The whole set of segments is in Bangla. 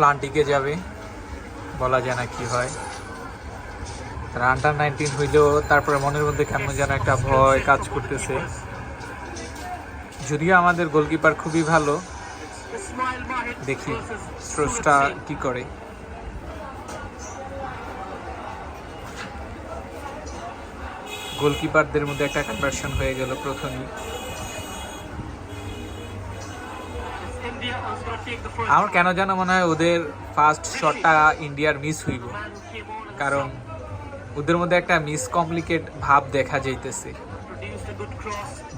প্লান টিকে যাবে, বলা যায় না কি হয়। তারা আন্ডার-19 হইলেও তারপরে মনের মধ্যে কেমন যেন একটা ভয় কাজ করতেছে। যদিও আমাদের গোলকিপার খুবই ভালো, দেখি স্ট্রোসটা কি করে। গোলকিপারদের মধ্যে একটা কনভার্সন হয়ে গেল প্রথমেই। আমার কেন যেন মনে হয় ওদের ফার্স্ট শটটা ইন্ডিয়ার মিস হইব, কারণ ওদের মধ্যে একটা মিসকমপ্লিকেট ভাব দেখা যাইতেছে।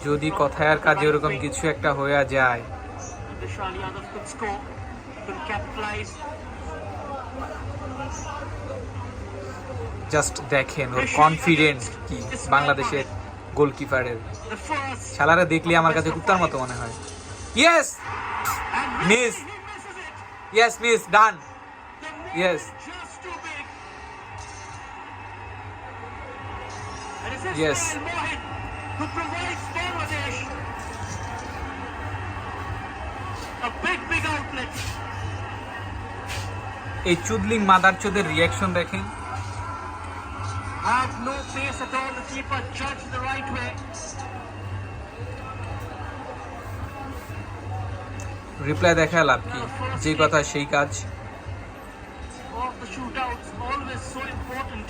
যদি কথায় আর কাজে ওরকম কিছু একটা হয়ে যায়, জাস্ট দেখেন ওর কনফিডেন্ট কি বাংলাদেশের গোলকিপারের। শালারা দেখলে আমার কাছে কুত্তার মতো মনে হয়। ইয়েস মিস, ইয়েস মিস, ডান, ইয়েস ইয়েস। এই চুদলিং মাদারচোদের রিয়াকশন দেখেন। Have no pace at all. The keeper judged the right way. Reply দেখা লাভ কি, যে কথা সেই কাজ। Of the shootouts, always so important.